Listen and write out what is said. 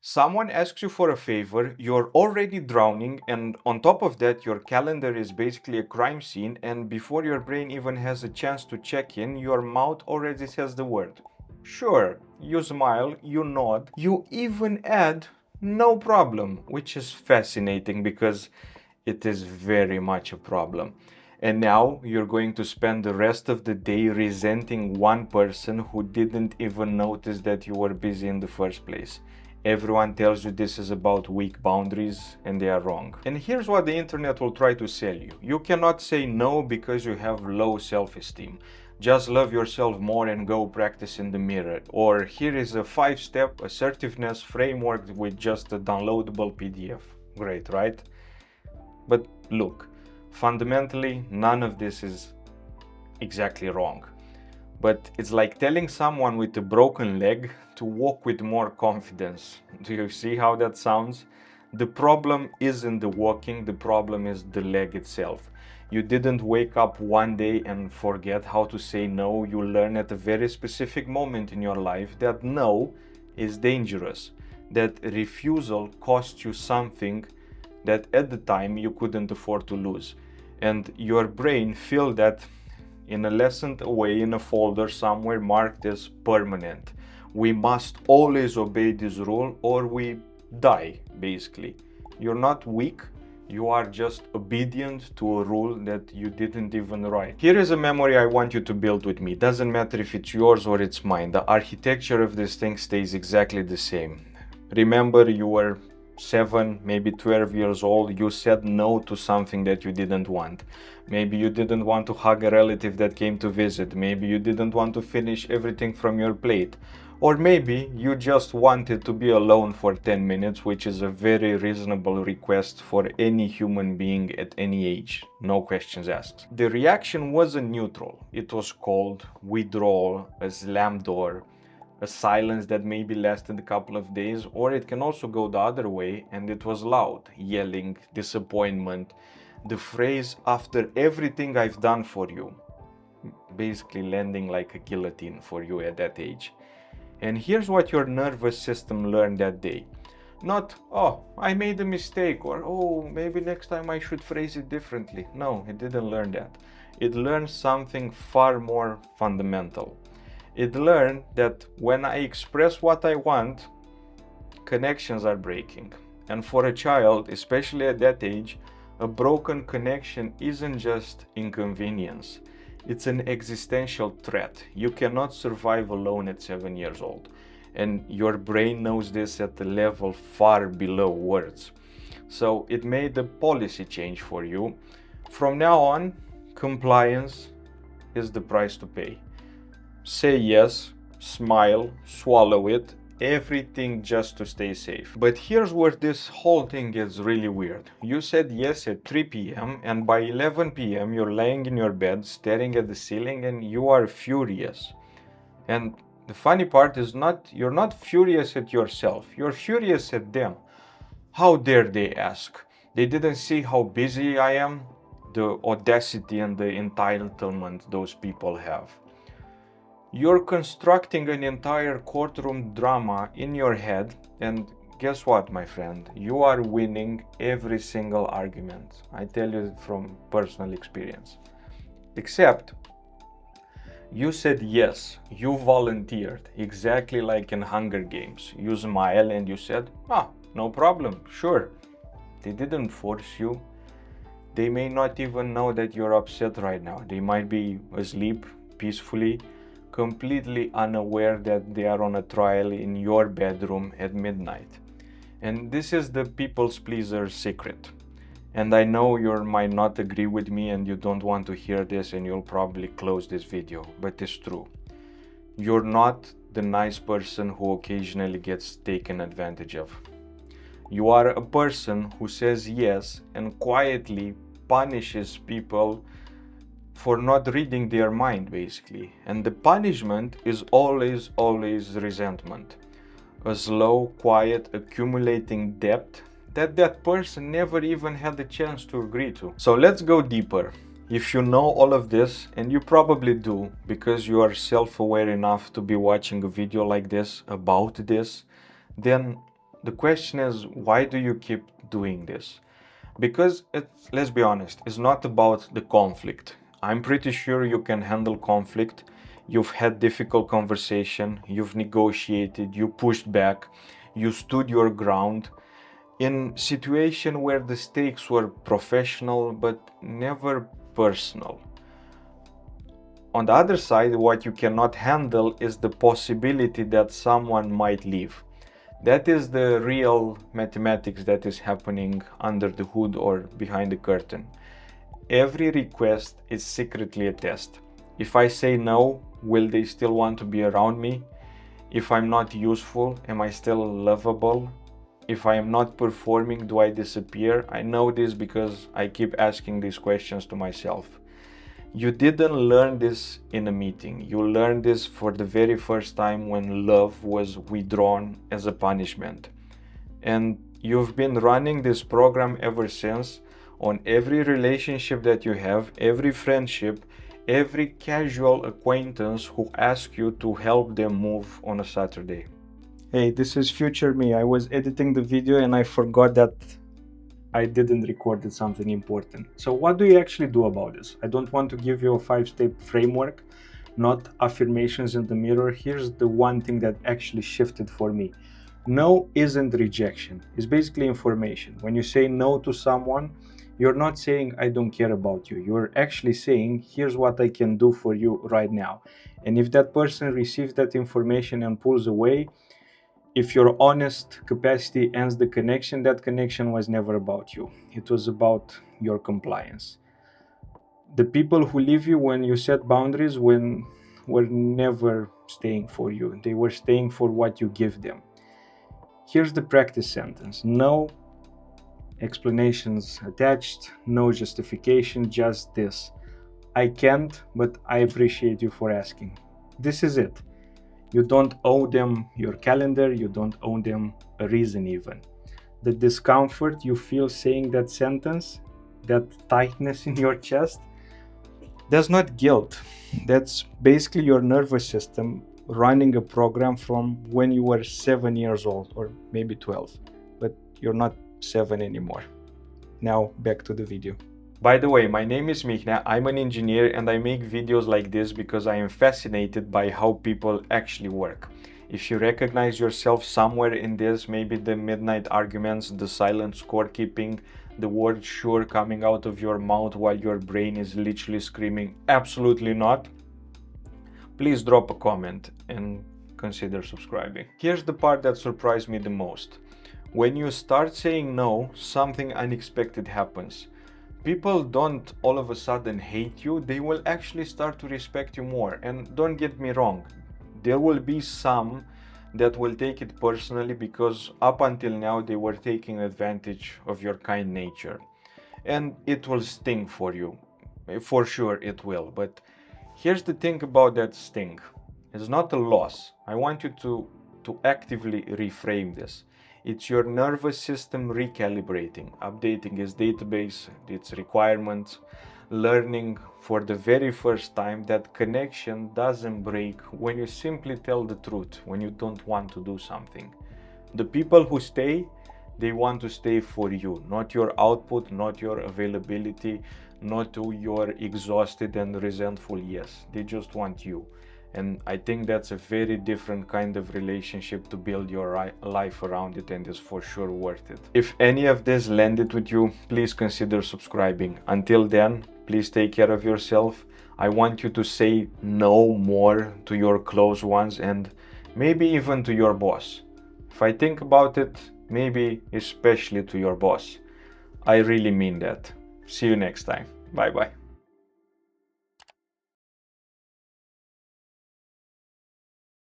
Someone asks you for a favor, you're already drowning, and on top of that, your calendar is basically a crime scene, and before your brain even has a chance to check in, your mouth already says the word. Sure, you smile, you nod, you even add no problem, which is fascinating because it is very much a problem. And now you're going to spend the rest of the day resenting one person who didn't even notice that you were busy in the first place. Everyone tells you this is about weak boundaries, and they are wrong. And here's what the internet will try to sell you. You cannot say no because you have low self-esteem. Just love yourself more and go practice in the mirror. Or here is a 5-step assertiveness framework with just a downloadable PDF. Great, right? But look, fundamentally, none of this is exactly wrong. But it's like telling someone with a broken leg to walk with more confidence. Do you see how that sounds? The problem isn't the walking, the problem is the leg itself. You didn't wake up one day and forget how to say no. You learn at a very specific moment in your life that no is dangerous, that refusal costs you something that at the time you couldn't afford to lose. And your brain filled that in a lesson away in a folder somewhere marked as permanent. We must always obey this rule or we die, basically. You're not weak, you are just obedient to a rule that you didn't even write. Here is a memory I want you to build with me. Doesn't matter if it's yours or it's mine. The architecture of this thing stays exactly the same. Remember, you were 7, maybe 12 years old, you said no to something that you didn't want. Maybe you didn't want to hug a relative that came to visit. Maybe you didn't want to finish everything from your plate. Or maybe you just wanted to be alone for 10 minutes, which is a very reasonable request for any human being at any age. No questions asked. The reaction wasn't neutral. It was cold, withdrawal, a slammed door, a silence that maybe lasted a couple of days, or it can also go the other way, and it was loud, yelling, disappointment, the phrase "after everything I've done for you," basically landing like a guillotine for you at that age. And here's what your nervous system learned that day. Not, oh, I made a mistake, or oh, maybe next time I should phrase it differently. No, it didn't learn that. It learned something far more fundamental. It learned that when I express what I want, connections are breaking. And for a child, especially at that age, a broken connection isn't just inconvenience. It's an existential threat. You cannot survive alone at 7 years old. And your brain knows this at a level far below words. So it made a policy change for you. From now on, compliance is the price to pay. Say yes, smile, swallow it, everything just to stay safe. But here's where this whole thing gets really weird. You said yes at 3 p.m. and by 11 p.m. you're laying in your bed staring at the ceiling and you are furious. And the funny part is you're not furious at yourself, you're furious at them. How dare they ask? They didn't see how busy I am, the audacity and the entitlement those people have. You're constructing an entire courtroom drama in your head, and guess what, my friend? You are winning every single argument. I tell you from personal experience. Except, you said yes, you volunteered, exactly like in Hunger Games. You smile and you said, no problem, sure. They didn't force you. They may not even know that you're upset right now. They might be asleep peacefully, completely unaware that they are on a trial in your bedroom at midnight. And this is the people's pleaser's secret. And I know you might not agree with me and you don't want to hear this and you'll probably close this video, but it's true. You're not the nice person who occasionally gets taken advantage of. You are a person who says yes and quietly punishes people for not reading their mind, basically. And the punishment is always resentment. A slow, quiet, accumulating debt that person never even had the chance to agree to. So let's go deeper. If you know all of this, and you probably do, because you are self-aware enough to be watching a video like this about this, then the question is, why do you keep doing this? Because let's be honest, it's not about the conflict. I'm pretty sure you can handle conflict. You've had difficult conversation, you've negotiated, you pushed back, you stood your ground in situation where the stakes were professional but never personal. On the other side, what you cannot handle is the possibility that someone might leave. That is the real mathematics that is happening under the hood or behind the curtain. Every request is secretly a test. If I say no, will they still want to be around me? If I'm not useful, am I still lovable? If I am not performing, do I disappear? I know this because I keep asking these questions to myself. You didn't learn this in a meeting. You learned this for the very first time when love was withdrawn as a punishment. And you've been running this program ever since on every relationship that you have, every friendship, every casual acquaintance who asks you to help them move on a Saturday. Hey, this is future me. I was editing the video and I forgot that I didn't record something important. So what do you actually do about this? I don't want to give you a 5-step framework, not affirmations in the mirror. Here's the one thing that actually shifted for me. No isn't rejection. It's basically information. When you say no to someone, you're not saying I don't care about you. You're actually saying here's what I can do for you right now. And if that person receives that information and pulls away, if your honest capacity ends the connection, that connection was never about you. It was about your compliance. The people who leave you when you set boundaries were never staying for you. They were staying for what you give them. Here's the practice sentence. No explanations attached, no justification, just this. I can't, but I appreciate you for asking. This is it. You don't owe them your calendar, you don't owe them a reason even. The discomfort you feel saying that sentence, that tightness in your chest, that's not guilt. That's basically your nervous system running a program from when you were 7 years old or maybe 12, but you're not 7 anymore. Now back to the video. By the way, my name is Mihnea, I'm an engineer and I make videos like this because I am fascinated by how people actually work. If you recognize yourself somewhere in this, maybe the midnight arguments, the silent scorekeeping, the word sure coming out of your mouth while your brain is literally screaming, absolutely not, please drop a comment and consider subscribing. Here's the part that surprised me the most. When you start saying no, something unexpected happens. People don't all of a sudden hate you, they will actually start to respect you more. And don't get me wrong, there will be some that will take it personally because up until now they were taking advantage of your kind nature. And it will sting for you, for sure it will. But here's the thing about that sting, it's not a loss. I want you to actively reframe this. It's your nervous system recalibrating, updating its database, its requirements, learning for the very first time that connection doesn't break when you simply tell the truth, when you don't want to do something. The people who stay, they want to stay for you, not your output, not your availability, not your exhausted and resentful yes. They just want you. And I think that's a very different kind of relationship to build your life around it, and is for sure worth it. If any of this landed with you, please consider subscribing. Until then, please take care of yourself. I want you to say no more to your close ones and maybe even to your boss. If I think about it, maybe especially to your boss. I really mean that. See you next time. Bye bye.